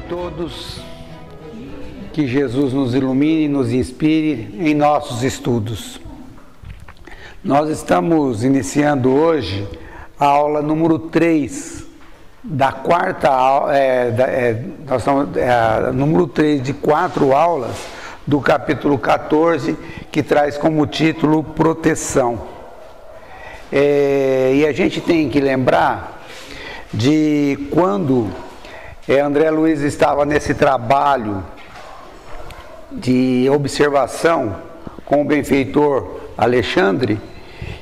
todos, que Jesus nos ilumine e nos inspire em nossos estudos. Nós estamos iniciando hoje a aula número 3 da quarta aula, número 3 de 4 aulas do capítulo 14, que traz como título Proteção. E a gente tem que lembrar de quando André Luiz estava nesse trabalho de observação com o benfeitor Alexandre,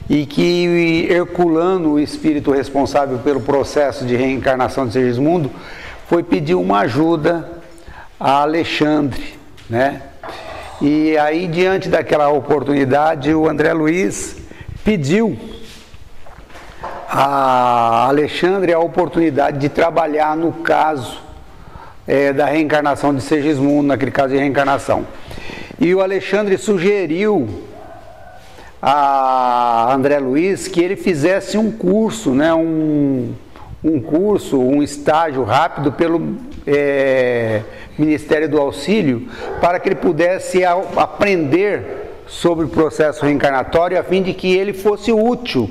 e que Herculano, o espírito responsável pelo processo de reencarnação de Segismundo, foi pedir uma ajuda a Alexandre, né? E aí, diante daquela oportunidade, o André Luiz pediu a Alexandre a oportunidade de trabalhar no caso da reencarnação de Segismundo, naquele caso de reencarnação. E o Alexandre sugeriu a André Luiz que ele fizesse um curso, né, um estágio rápido pelo Ministério do Auxílio, para que ele pudesse aprender sobre o processo reencarnatório, a fim de que ele fosse útil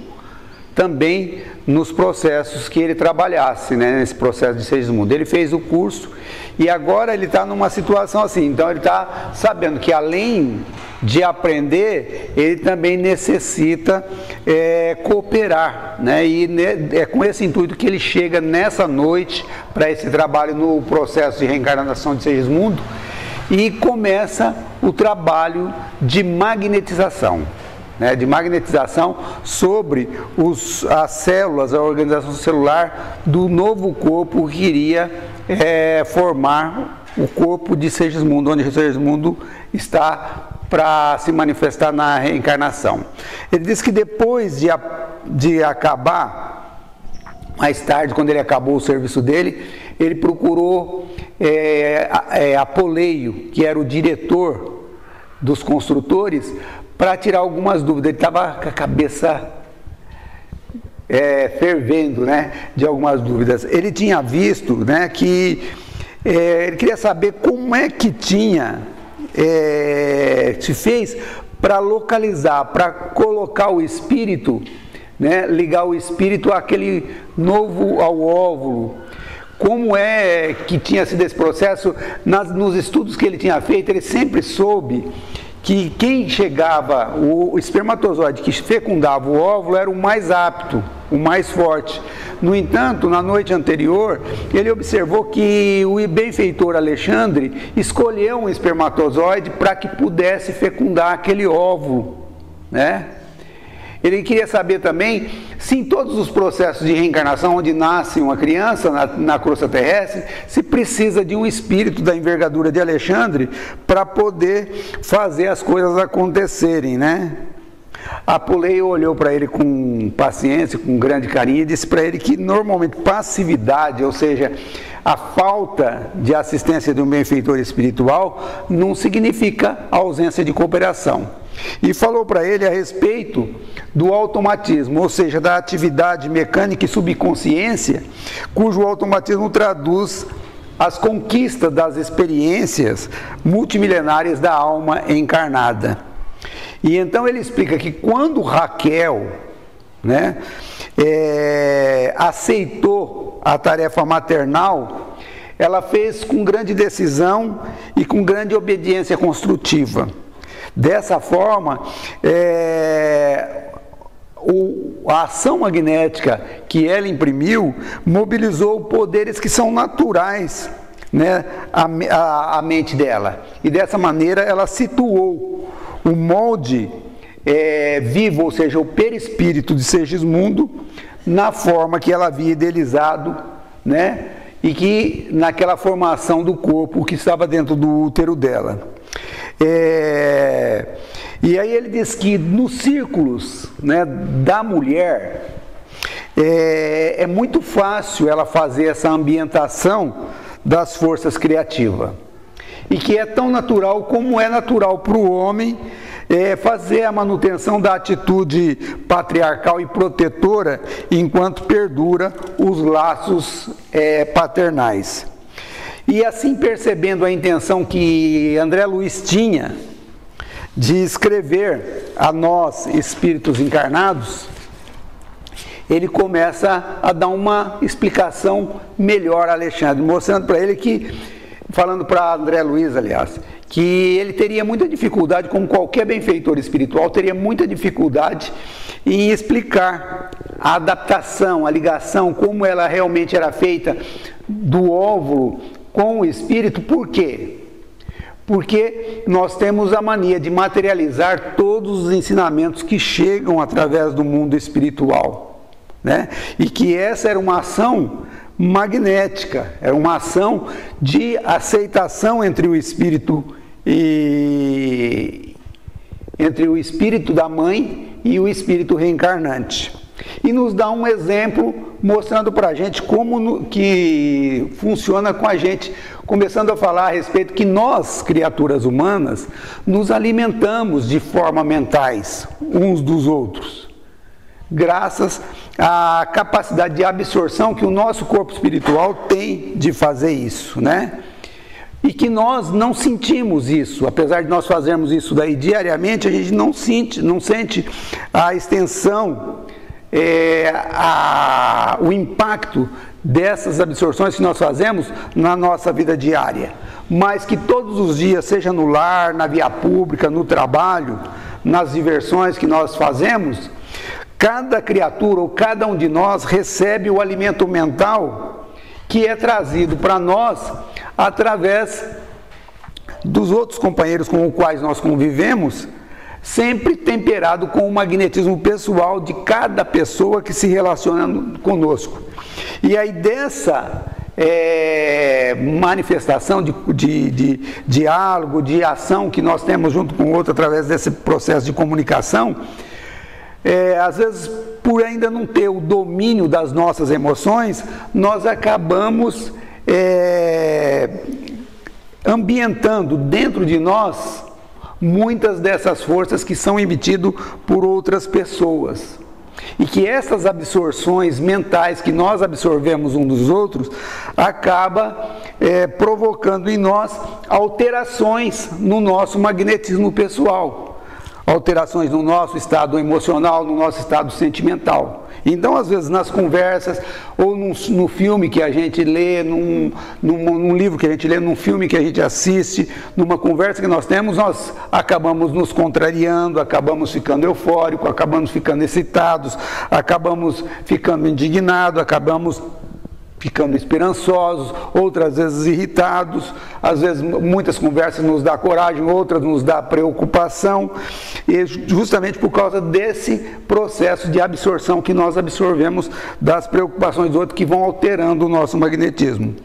também nos processos que ele trabalhasse, né, nesse processo de Segismundo. Ele fez o curso e agora ele está numa situação assim, então ele está sabendo que além de aprender, ele também necessita cooperar, né, e é com esse intuito que ele chega nessa noite para esse trabalho no processo de reencarnação de Segismundo e começa o trabalho de magnetização. De magnetização sobre as células, a organização celular do novo corpo que iria formar o corpo de Segismundo, onde Segismundo está para se manifestar na reencarnação. Ele diz que depois de acabar, mais tarde, quando ele acabou o serviço dele, ele procurou Apoleio, que era o diretor dos construtores, para tirar algumas dúvidas. Ele estava com a cabeça fervendo, né, de algumas dúvidas. Ele tinha visto, né, que ele queria saber como é que se fez para localizar, para colocar o espírito, né, ligar o espírito àquele ao óvulo. Como é que tinha sido esse processo? Nos estudos que ele tinha feito, ele sempre soube que quem chegava, o espermatozoide que fecundava o óvulo era o mais apto, o mais forte. No entanto, na noite anterior, ele observou que o benfeitor Alexandre escolheu um espermatozoide para que pudesse fecundar aquele óvulo, né? Ele queria saber também se em todos os processos de reencarnação, onde nasce uma criança na crosta terrestre, se precisa de um espírito da envergadura de Alexandre para poder fazer as coisas acontecerem, né? Apoleio olhou para ele com paciência, com grande carinho, e disse para ele que normalmente passividade, ou seja, a falta de assistência de um benfeitor espiritual, não significa ausência de cooperação. E falou para ele a respeito do automatismo, ou seja, da atividade mecânica e subconsciência, cujo automatismo traduz as conquistas das experiências multimilenárias da alma encarnada. E então ele explica que quando Raquel, né, aceitou a tarefa maternal, ela fez com grande decisão e com grande obediência construtiva. Dessa forma, a ação magnética que ela imprimiu mobilizou poderes que são naturais, né, à mente dela. E dessa maneira ela situou o molde vivo, ou seja, o perispírito de Segismundo, na forma que ela havia idealizado, né, e que naquela formação do corpo que estava dentro do útero dela. E aí ele diz que nos círculos, né, da mulher é muito fácil ela fazer essa ambientação das forças criativas, e que é tão natural como é natural para o homem fazer a manutenção da atitude patriarcal e protetora enquanto perdura os laços paternais. E assim, percebendo a intenção que André Luiz tinha de escrever a nós, espíritos encarnados, ele começa a dar uma explicação melhor a Alexandre, mostrando para ele que, falando para André Luiz, aliás, que ele teria muita dificuldade, como qualquer benfeitor espiritual, teria muita dificuldade em explicar a adaptação, a ligação, como ela realmente era feita do óvulo com o espírito. Por quê? Porque nós temos a mania de materializar todos os ensinamentos que chegam através do mundo espiritual, né? E que essa era uma ação magnética, era uma ação de aceitação entre o espírito da mãe e o espírito reencarnante. E nos dá um exemplo mostrando para a gente como que funciona com a gente, começando a falar a respeito que nós, criaturas humanas, nos alimentamos de forma mentais uns dos outros, graças à capacidade de absorção que o nosso corpo espiritual tem de fazer isso, né? E que nós não sentimos isso, apesar de nós fazermos isso daí diariamente, a gente não sente a extensão, o impacto dessas absorções que nós fazemos na nossa vida diária. Mas que todos os dias, seja no lar, na via pública, no trabalho, nas diversões que nós fazemos, cada criatura ou cada um de nós recebe o alimento mental que é trazido para nós através dos outros companheiros com os quais nós convivemos, sempre temperado com o magnetismo pessoal de cada pessoa que se relaciona conosco. E aí dessa manifestação de diálogo, de ação que nós temos junto com o outro através desse processo de comunicação, às vezes, por ainda não ter o domínio das nossas emoções, nós acabamos ambientando dentro de nós muitas dessas forças que são emitidas por outras pessoas. E que essas absorções mentais que nós absorvemos uns dos outros acaba provocando em nós alterações no nosso magnetismo pessoal. Alterações no nosso estado emocional, no nosso estado sentimental. Então, às vezes, nas conversas, ou no filme que a gente lê, num livro que a gente lê, num filme que a gente assiste, numa conversa que nós temos, nós acabamos nos contrariando, acabamos ficando eufóricos, acabamos ficando excitados, acabamos ficando indignados, acabamos ficando esperançosos, outras vezes irritados, às vezes muitas conversas nos dá coragem, outras nos dá preocupação, e justamente por causa desse processo de absorção que nós absorvemos das preocupações dos outros que vão alterando o nosso magnetismo.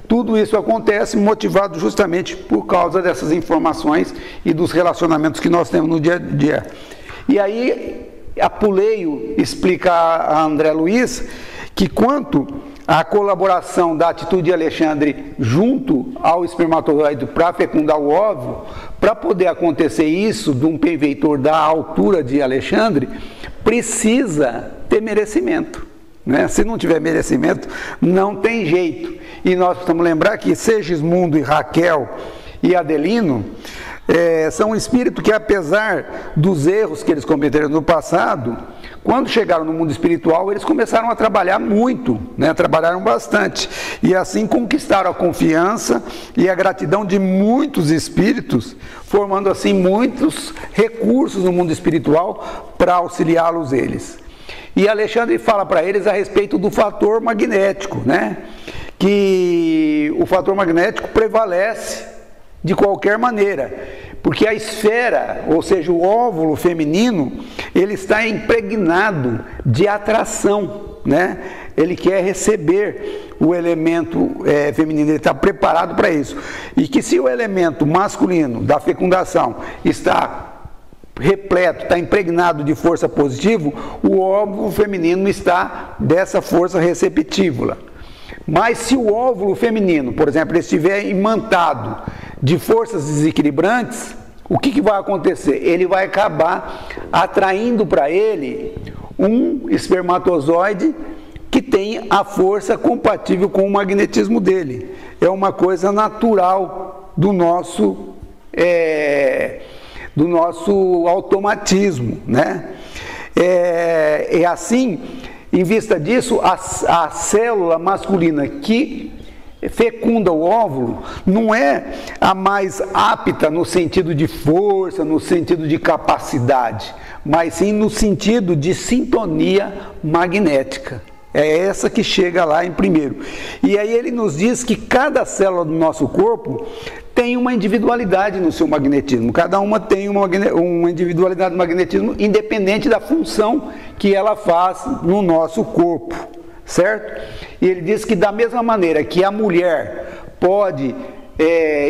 Tudo isso acontece motivado justamente por causa dessas informações e dos relacionamentos que nós temos no dia a dia. E aí, Apuleio explica a André Luiz que quanto a colaboração da atitude de Alexandre junto ao espermatozoide para fecundar o óvulo, para poder acontecer isso de um benfeitor da altura de Alexandre, precisa ter merecimento, né? Se não tiver merecimento, não tem jeito. E nós precisamos lembrar que Segismundo e Raquel e Adelino são um espírito que, apesar dos erros que eles cometeram no passado, quando chegaram no mundo espiritual, eles começaram a trabalhar muito, né? Trabalharam bastante, e assim conquistaram a confiança e a gratidão de muitos espíritos, formando assim muitos recursos no mundo espiritual para auxiliá-los eles. E Alexandre fala para eles a respeito do fator magnético, né? Que o fator magnético prevalece de qualquer maneira, porque a esfera, ou seja, o óvulo feminino, ele está impregnado de atração, né? Ele quer receber o elemento feminino, ele está preparado para isso. E que se o elemento masculino da fecundação está repleto, está impregnado de força positiva, o óvulo feminino está dessa força receptível. Mas se o óvulo feminino, por exemplo, estiver imantado de forças desequilibrantes, o que vai acontecer? Ele vai acabar atraindo para ele um espermatozoide que tem a força compatível com o magnetismo dele. é uma coisa natural do nosso automatismo, né? É assim, em vista disso, a célula masculina que fecunda o óvulo não é a mais apta no sentido de força, no sentido de capacidade, mas sim no sentido de sintonia magnética. É essa que chega lá em primeiro. E aí ele nos diz que cada célula do nosso corpo tem uma individualidade no seu magnetismo. Cada uma tem uma individualidade no magnetismo independente da função que ela faz no nosso corpo, certo? E ele diz que da mesma maneira que a mulher pode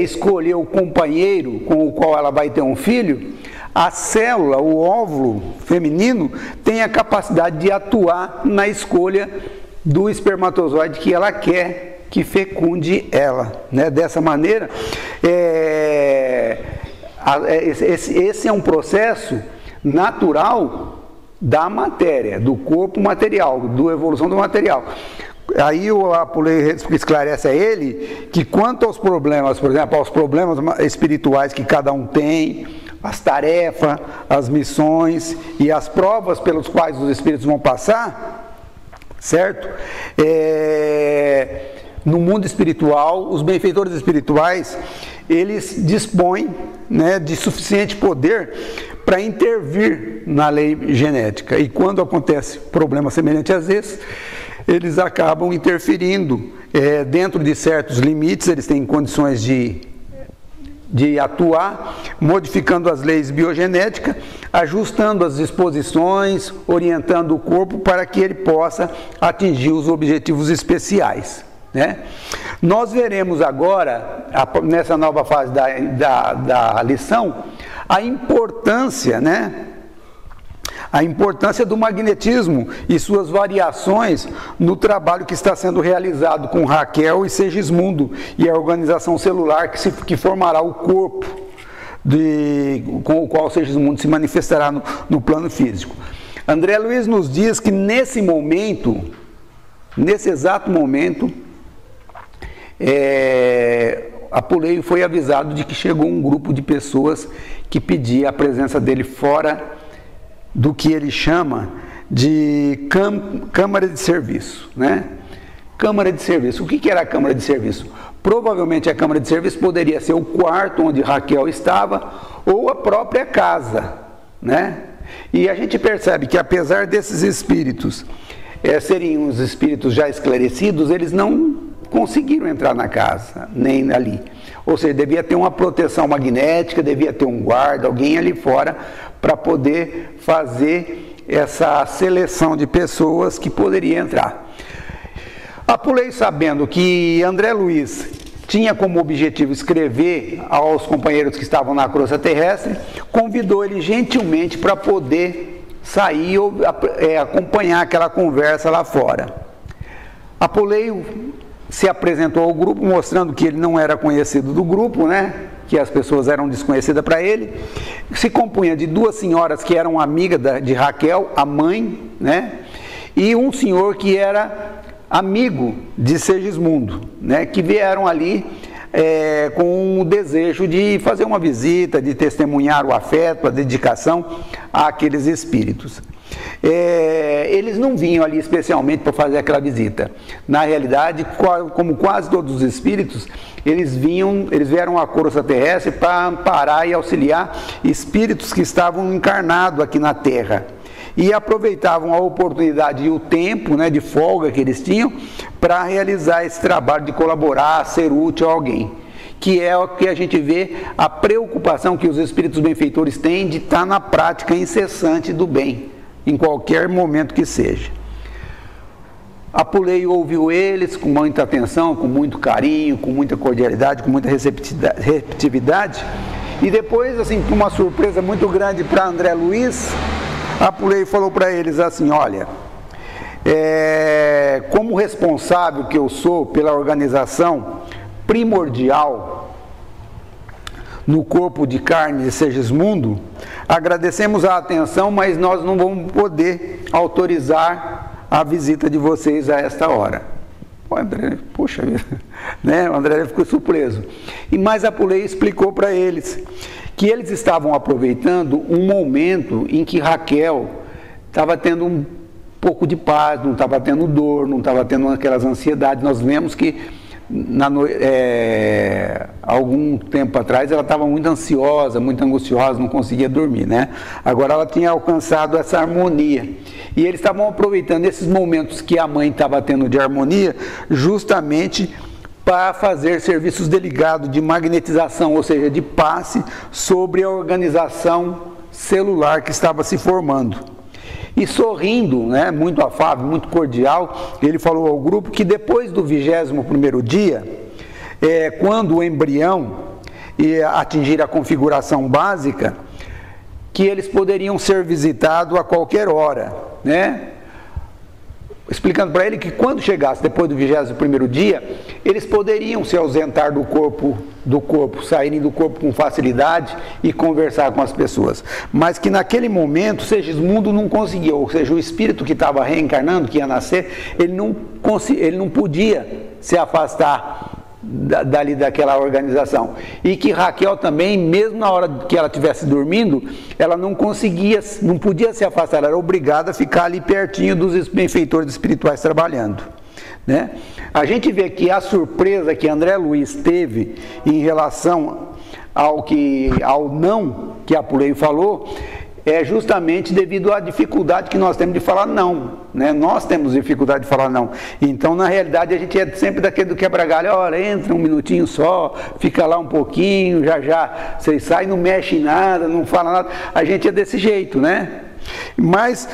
escolher o companheiro com o qual ela vai ter um filho, a célula, o óvulo feminino, tem a capacidade de atuar na escolha do espermatozoide que ela quer que fecunde ela, né? Dessa maneira, esse é um processo natural da matéria, do corpo material, da evolução do material. Aí o Apulei esclarece a ele que quanto aos problemas, por exemplo, aos problemas espirituais que cada um tem, as tarefas, as missões e as provas pelos quais os espíritos vão passar, certo? No mundo espiritual, os benfeitores espirituais, eles dispõem, né, de suficiente poder para intervir na lei genética. E quando acontece problema semelhante às vezes, eles acabam interferindo dentro de certos limites, eles têm condições de atuar, modificando as leis biogenéticas, ajustando as disposições, orientando o corpo para que ele possa atingir os objetivos especiais, né? Nós veremos agora, nessa nova fase da lição, a importância, né? A importância do magnetismo e suas variações no trabalho que está sendo realizado com Raquel e Segismundo e a organização celular que formará o corpo com o qual Segismundo se manifestará no plano físico. André Luiz nos diz que nesse exato momento, Apuleio foi avisado de que chegou um grupo de pessoas que pedia a presença dele fora do que ele chama de câmara de serviço, né? Câmara de serviço. O que era a câmara de serviço? Provavelmente a câmara de serviço poderia ser o quarto onde Raquel estava ou a própria casa, né? E a gente percebe que apesar desses espíritos serem uns espíritos já esclarecidos, eles não conseguiram entrar na casa, nem ali. Ou seja, devia ter uma proteção magnética, devia ter um guarda, alguém ali fora, para poder fazer essa seleção de pessoas que poderia entrar. Apuleio, sabendo que André Luiz tinha como objetivo escrever aos companheiros que estavam na crosta terrestre, convidou ele gentilmente para poder sair ou acompanhar aquela conversa lá fora. Apuleio se apresentou ao grupo, mostrando que ele não era conhecido do grupo, né? Que as pessoas eram desconhecidas para ele. Se compunha de duas senhoras que eram amigas de Raquel, a mãe, né? E um senhor que era amigo de Segismundo, né? Que vieram ali com o desejo de fazer uma visita, de testemunhar o afeto, a dedicação àqueles espíritos. Eles não vinham ali especialmente para fazer aquela visita. Na realidade, como quase todos os espíritos, eles vieram à crosta terrestre para amparar e auxiliar espíritos que estavam encarnados aqui na Terra. E aproveitavam a oportunidade e o tempo, né, de folga que eles tinham para realizar esse trabalho de colaborar, ser útil a alguém. Que é o que a gente vê, a preocupação que os espíritos benfeitores têm de estar na prática incessante do bem, em qualquer momento que seja. Apuleio ouviu eles com muita atenção, com muito carinho, com muita cordialidade, com muita receptividade, e depois, assim, com uma surpresa muito grande para André Luiz, Apuleio falou para eles assim: olha, como responsável que eu sou pela organização primordial no corpo de carne de Segismundo, agradecemos a atenção, mas nós não vamos poder autorizar a visita de vocês a esta hora. Pô, André, puxa vida, né? O André ficou surpreso. Mas Apuleio explicou para eles que eles estavam aproveitando um momento em que Raquel estava tendo um pouco de paz, não estava tendo dor, não estava tendo aquelas ansiedades. Nós vemos que algum tempo atrás ela estava muito ansiosa, muito angustiosa, não conseguia dormir, né? Agora ela tinha alcançado essa harmonia. E eles estavam aproveitando esses momentos que a mãe estava tendo de harmonia, justamente para fazer serviços delicados de magnetização, ou seja, de passe sobre a organização celular que estava se formando. E sorrindo, né, muito afável, muito cordial, ele falou ao grupo que depois do 21º dia, quando o embrião atingir a configuração básica, que eles poderiam ser visitados a qualquer hora, né? Explicando para ele que quando chegasse depois do 21º dia, eles poderiam se ausentar do corpo, saírem do corpo com facilidade e conversar com as pessoas. Mas que naquele momento, Segismundo não conseguiu, ou seja, o espírito que estava reencarnando, que ia nascer, ele não podia se afastar daquela organização. E que Raquel também, mesmo na hora que ela estivesse dormindo, ela não podia se afastar, ela era obrigada a ficar ali pertinho dos benfeitores espirituais trabalhando, né? A gente vê que a surpresa que André Luiz teve em relação ao não que Apuleio falou, é justamente devido à dificuldade que nós temos de falar não, né? Nós temos dificuldade de falar não. Então, na realidade, a gente é sempre daquele do quebra-galho, olha, entra um minutinho só, fica lá um pouquinho, já, vocês saem, não mexe em nada, não fala nada. A gente é desse jeito, né? Mas,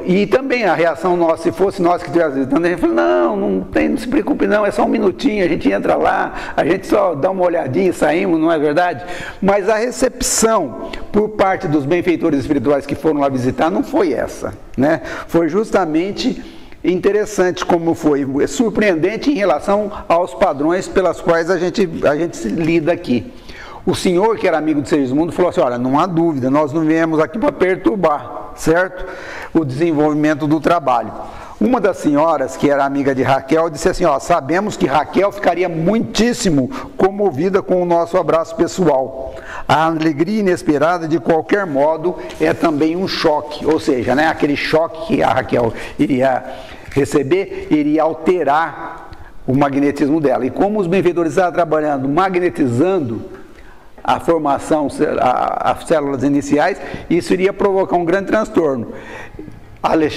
e também a reação nossa, se fosse nós que estivéssemos visitando, a gente fala, não se preocupe não, é só um minutinho, a gente entra lá, a gente só dá uma olhadinha e saímos, não é verdade? Mas a recepção por parte dos benfeitores espirituais que foram lá visitar não foi essa, né? Foi justamente interessante como foi, surpreendente em relação aos padrões pelos quais a gente se lida aqui. O senhor, que era amigo de Segismundo, falou assim, olha, não há dúvida, nós não viemos aqui para perturbar, certo? O desenvolvimento do trabalho. Uma das senhoras, que era amiga de Raquel, disse assim, ó, sabemos que Raquel ficaria muitíssimo comovida com o nosso abraço pessoal. A alegria inesperada, de qualquer modo, é também um choque, ou seja, né, aquele choque que a Raquel iria receber, iria alterar o magnetismo dela. E como os benfeitores estavam trabalhando, magnetizando a formação, as células iniciais, isso iria provocar um grande transtorno.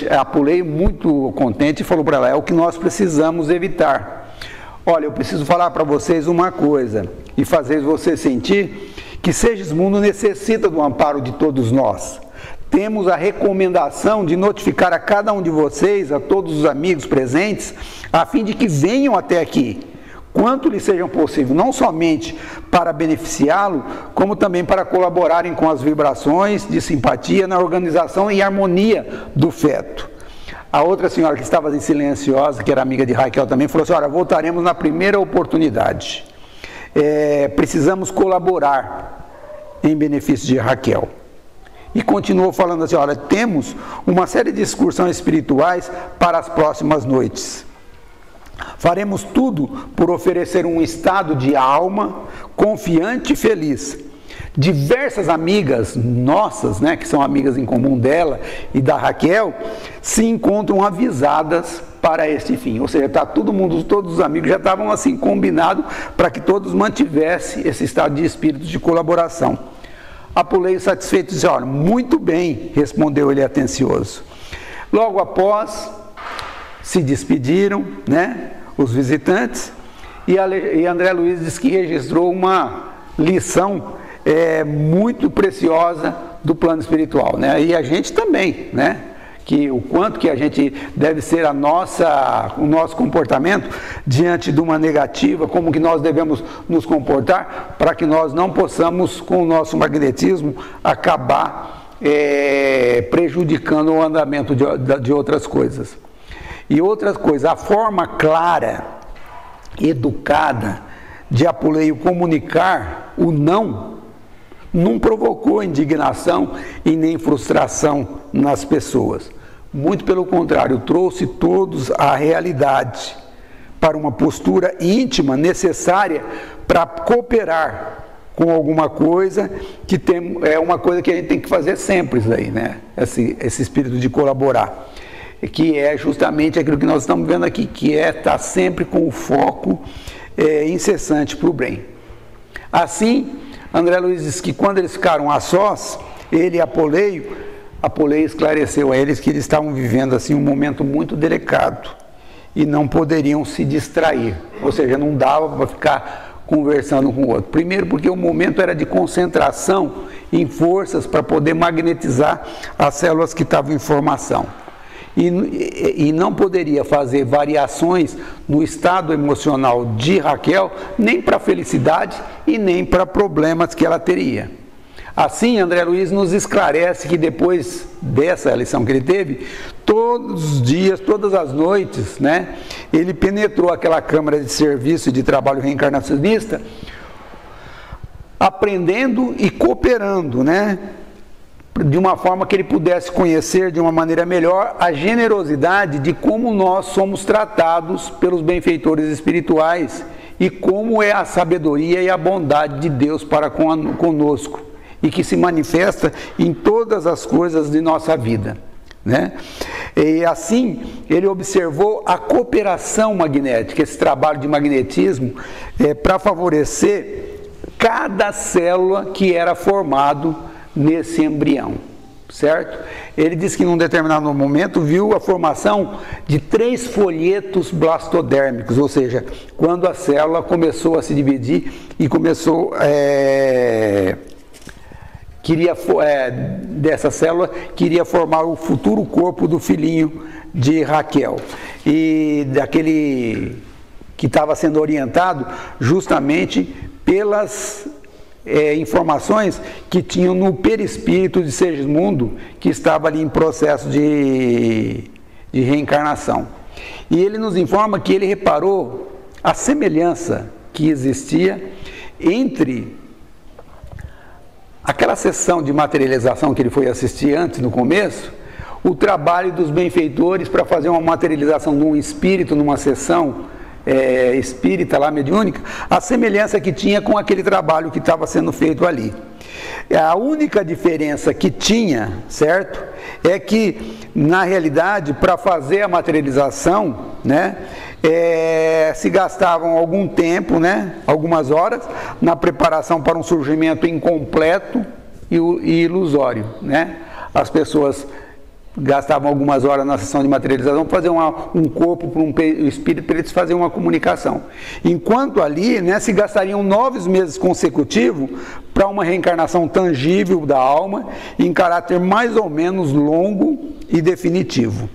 Apuleio, muito contente, falou para ela, é o que nós precisamos evitar. Olha, eu preciso falar para vocês uma coisa, e fazer você sentir que Segismundo necessita do amparo de todos nós. Temos a recomendação de notificar a cada um de vocês, a todos os amigos presentes, a fim de que venham até aqui, quanto lhe sejam possível, não somente para beneficiá-lo, como também para colaborarem com as vibrações de simpatia na organização e harmonia do feto. A outra senhora que estava em silenciosa, que era amiga de Raquel também, falou assim, olha, voltaremos na primeira oportunidade. Precisamos colaborar em benefício de Raquel. E continuou falando assim, olha, temos uma série de excursões espirituais para as próximas noites. Faremos tudo por oferecer um estado de alma confiante e feliz. Diversas amigas nossas, né, que são amigas em comum dela e da Raquel, se encontram avisadas para este fim. Ou seja, tá todo mundo, todos os amigos já estavam assim combinados para que todos mantivessem esse estado de espírito de colaboração. Apuleio, satisfeito, disse, olha, muito bem, respondeu ele atencioso. Logo após, se despediram, né, os visitantes, e André Luiz disse que registrou uma lição muito preciosa do plano espiritual, né? E a gente também, né? Que o quanto que a gente deve ser o nosso comportamento diante de uma negativa, como que nós devemos nos comportar para que nós não possamos, com o nosso magnetismo, acabar prejudicando o andamento de outras coisas. E outra coisa, a forma clara, educada de Apuleio comunicar o não provocou indignação e nem frustração nas pessoas. Muito pelo contrário, trouxe todos à realidade, para uma postura íntima necessária para cooperar com alguma coisa que é uma coisa que a gente tem que fazer sempre, isso aí, né? Esse espírito de colaborar, que é justamente aquilo que nós estamos vendo aqui, que é estar sempre com o foco incessante para o bem. Assim, André Luiz diz que quando eles ficaram a sós, ele e Apoleio esclareceu a eles que eles estavam vivendo assim um momento muito delicado e não poderiam se distrair, ou seja, não dava para ficar conversando com o outro. Primeiro porque o momento era de concentração em forças para poder magnetizar as células que estavam em formação. E não poderia fazer variações no estado emocional de Raquel, nem para felicidade e nem para problemas que ela teria. Assim, André Luiz nos esclarece que depois dessa lição que ele teve, todos os dias, todas as noites, né, ele penetrou aquela câmara de serviço e de trabalho reencarnacionista, aprendendo e cooperando, né, de uma forma que ele pudesse conhecer de uma maneira melhor a generosidade de como nós somos tratados pelos benfeitores espirituais e como é a sabedoria e a bondade de Deus para conosco, e que se manifesta em todas as coisas de nossa vida, né? E assim, ele observou a cooperação magnética, esse trabalho de magnetismo, para favorecer cada célula que era formado nesse embrião, certo? Ele disse que num determinado momento viu a formação de 3 folhetos blastodérmicos, ou seja, quando a célula começou a se dividir e começou dessa célula queria formar o futuro corpo do filhinho de Raquel, e daquele que estava sendo orientado justamente pelas informações que tinham no perispírito de Segismundo, que estava ali em processo de reencarnação. E ele nos informa que ele reparou a semelhança que existia entre aquela sessão de materialização que ele foi assistir antes, no começo, o trabalho dos benfeitores para fazer uma materialização de um espírito numa sessão espírita lá, mediúnica, a semelhança que tinha com aquele trabalho que estava sendo feito ali. A única diferença que tinha, certo, é que na realidade, para fazer a materialização, né, se gastavam algum tempo, né, algumas horas, na preparação para um surgimento incompleto e ilusório, né? As pessoas gastavam algumas horas na sessão de materialização para fazer um corpo para um espírito, para eles fazerem uma comunicação. Enquanto ali, né, se gastariam 9 meses consecutivos para uma reencarnação tangível da alma, em caráter mais ou menos longo e definitivo.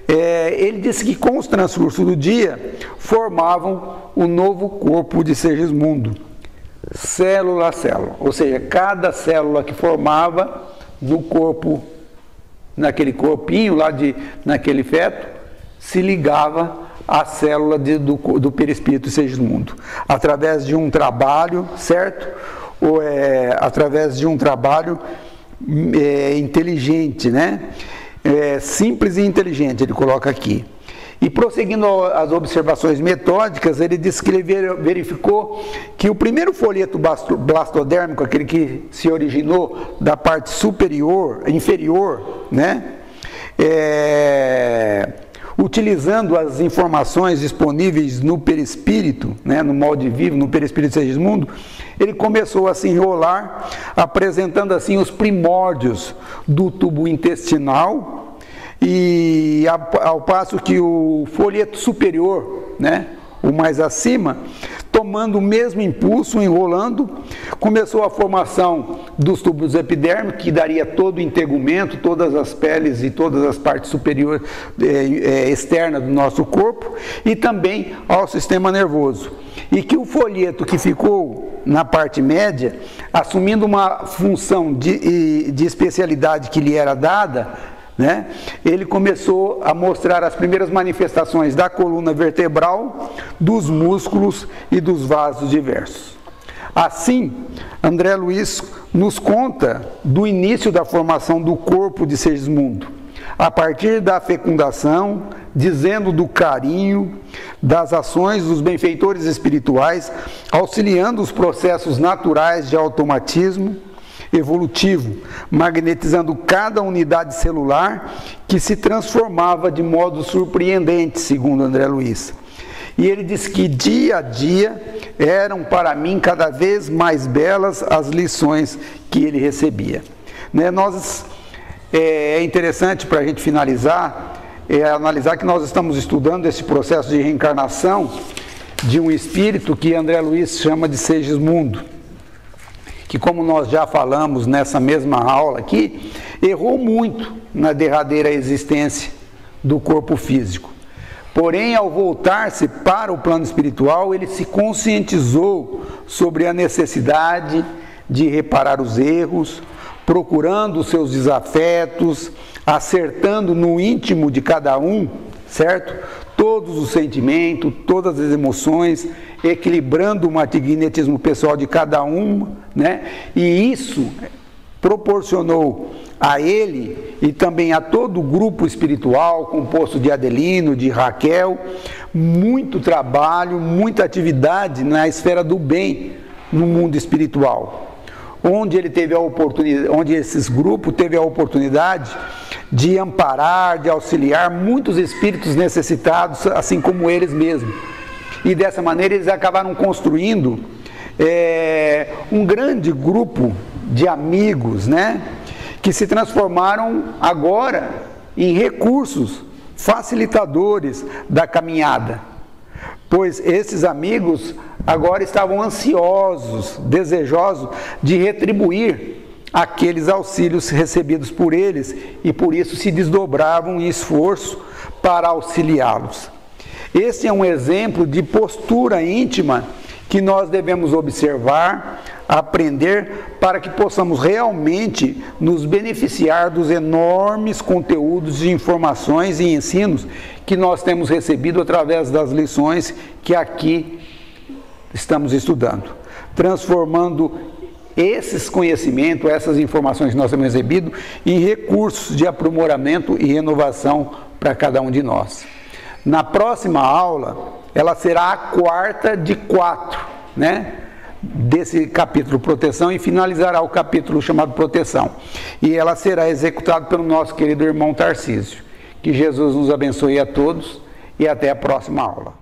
Ele disse que com os transcursos do dia, formavam o novo corpo de Segismundo, célula a célula, ou seja, cada célula que formava no corpo, naquele corpinho lá, naquele feto, se ligava à célula do perispírito de Segismundo, através de um trabalho, certo? Ou através de um trabalho inteligente, né? Simples e inteligente, ele coloca aqui. E prosseguindo as observações metódicas, ele diz que ele verificou que o primeiro folheto blastodérmico, aquele que se originou da parte inferior, né, utilizando as informações disponíveis no perispírito, né, no molde vivo, no perispírito de Segismundo, ele começou a se enrolar, apresentando assim os primórdios do tubo intestinal, e ao passo que o folheto superior, né, o mais acima, tomando o mesmo impulso, enrolando, começou a formação dos tubos epidérmicos, que daria todo o integumento, todas as peles e todas as partes superiores externas do nosso corpo, e também ao sistema nervoso. E que o folheto que ficou na parte média, assumindo uma função de especialidade que lhe era dada, né, ele começou a mostrar as primeiras manifestações da coluna vertebral, dos músculos e dos vasos diversos. Assim, André Luiz nos conta do início da formação do corpo de Segismundo, a partir da fecundação, dizendo do carinho, das ações dos benfeitores espirituais, auxiliando os processos naturais de automatismo evolutivo, magnetizando cada unidade celular que se transformava de modo surpreendente, segundo André Luiz. E ele diz que dia a dia eram para mim cada vez mais belas as lições que ele recebia. É interessante para a gente finalizar, analisar que nós estamos estudando esse processo de reencarnação de um espírito que André Luiz chama de Segismundo, que, como nós já falamos nessa mesma aula aqui, errou muito na derradeira existência do corpo físico. Porém, ao voltar-se para o plano espiritual, ele se conscientizou sobre a necessidade de reparar os erros, procurando os seus desafetos, acertando no íntimo de cada um, certo? Todos os sentimentos, todas as emoções, equilibrando o magnetismo pessoal de cada um, né? E isso proporcionou a ele e também a todo o grupo espiritual, composto de Adelino, de Raquel, muito trabalho, muita atividade na esfera do bem no mundo espiritual, onde ele teve a oportunidade, onde esses grupos teve a oportunidade de amparar, de auxiliar muitos espíritos necessitados, assim como eles mesmos. E dessa maneira eles acabaram construindo um grande grupo de amigos, né, que se transformaram agora em recursos facilitadores da caminhada, pois esses amigos agora estavam ansiosos, desejosos de retribuir aqueles auxílios recebidos por eles e por isso se desdobravam em esforço para auxiliá-los. Esse é um exemplo de postura íntima que nós devemos observar, aprender, para que possamos realmente nos beneficiar dos enormes conteúdos de informações e ensinos que nós temos recebido através das lições que aqui estamos estudando, transformando esses conhecimentos, essas informações que nós temos recebido, em recursos de aprimoramento e renovação para cada um de nós. Na próxima aula, ela será a quarta de 4, né, desse capítulo Proteção, e finalizará o capítulo chamado Proteção. E ela será executada pelo nosso querido irmão Tarcísio. Que Jesus nos abençoe a todos e até a próxima aula.